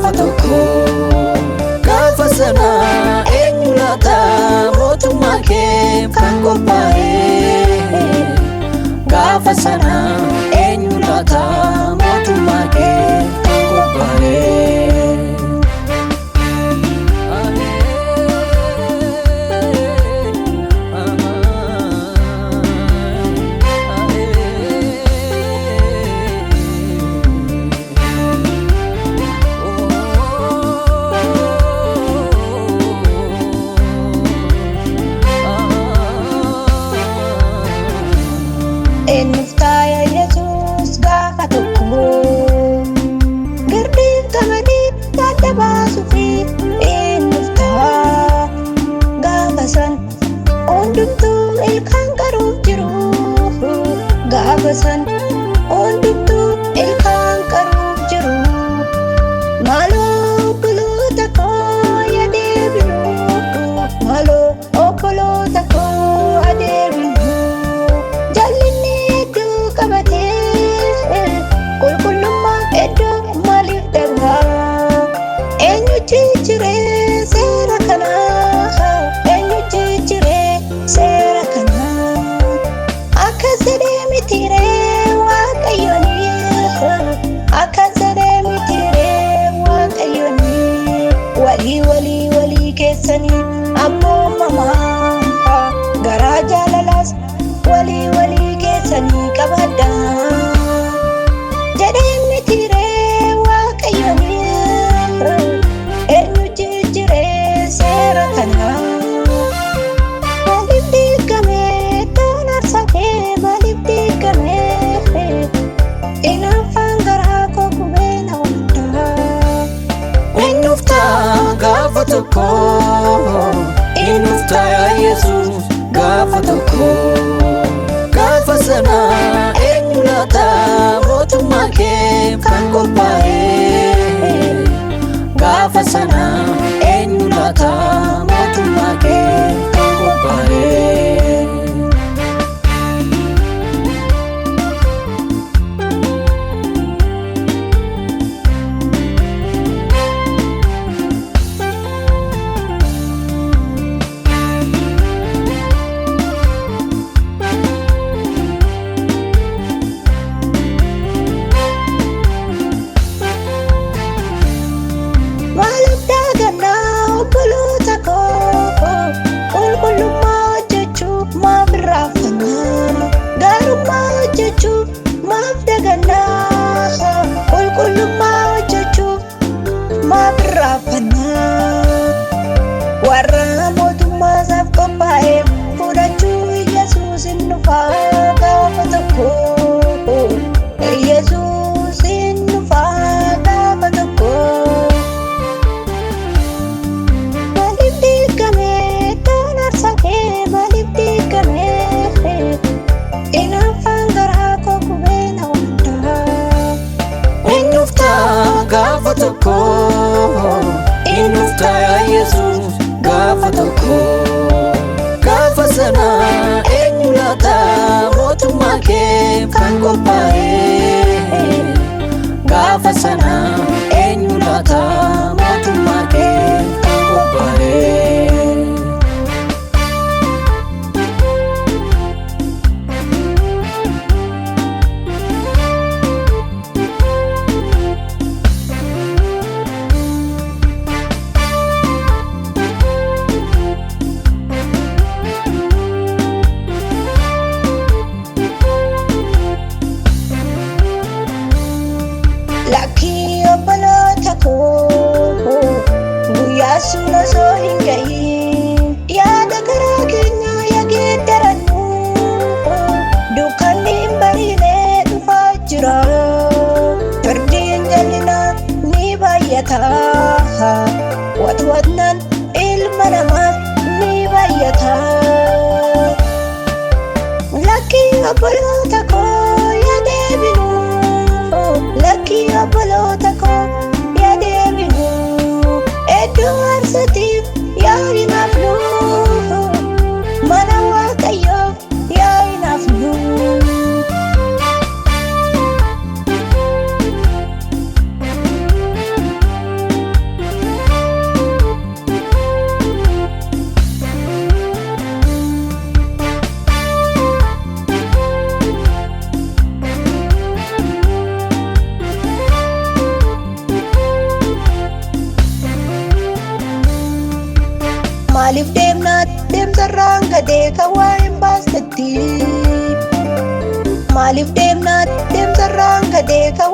gaafa tokko gaafa sana eenyu laata mootummaa kee kan qophaa'e gaafa sana eenyu laata mootummaa kee kan qophaa'e. Ennuftaaya Yesuus gaafa tokko girdii gamanii yaadda baasuufi ennuftaa gaafa san hundumtuu ilkaan qaruuf jiru gaafa san hundumtuu ilkaan qaruuf jiru maaloo obboloota koo yadeebinu maaloo obboloota koo adeebinu. Walii keessanii abboomamaa garaa jaalalaas walii keessanii qabadhaa jedhee mitiiree waaqayyooni eenyu jijjiiree seera kanaa maaliif diigamee toon arsatee maaliif diigamee inaafaan garaa koo gubee na hundaa. Ennuftaa gaafa tokko ennuftaa Yesuus gaafa tokko gaafa sana eenyu laata mootummaa kee kan qophaa'e gaafa sana eenyu laata mootummaa kee kan qophaa'e. Maaf dagannaa qulqullummaa hojjechuuf maaf irraanfannaa warra mootummaa isaaf qophaa'e fudhachuu Yesuus hin dhufaa gaafa tokko Yesuus hin dhufaa gaafa tokko maaliif diigamee toon arsatee maaliif diigamee inaafaan garaa koo gubee na hundaa. Ennuftaa gaafa tokko ennuftaa Yesuus gaafa tokko gaafa sana eenyu laata mootummaa kee kan qophaa'e gaafa sana eenyu laata mootummaa kee kan qophaa'e. Lakkii obboloota koo guyyaa sun osoo hin ga'iin yaada garaa keenyaa yageeddarannu dukkanni hin bariinee dhufaa jira firdiin jal'inaa ni baay'ata watwatnaan ilma namaaf ni baay'ata. Lakkii obboloota koo yadeebinu lakkii obboloota koo yadeebinu iddoo aarsatiif yaa hin hafnu mana waaqayyoof yaa hin hafnu. kadee kan waa hin baastetti. Maaliif deemnaat deemsarraan kadee kan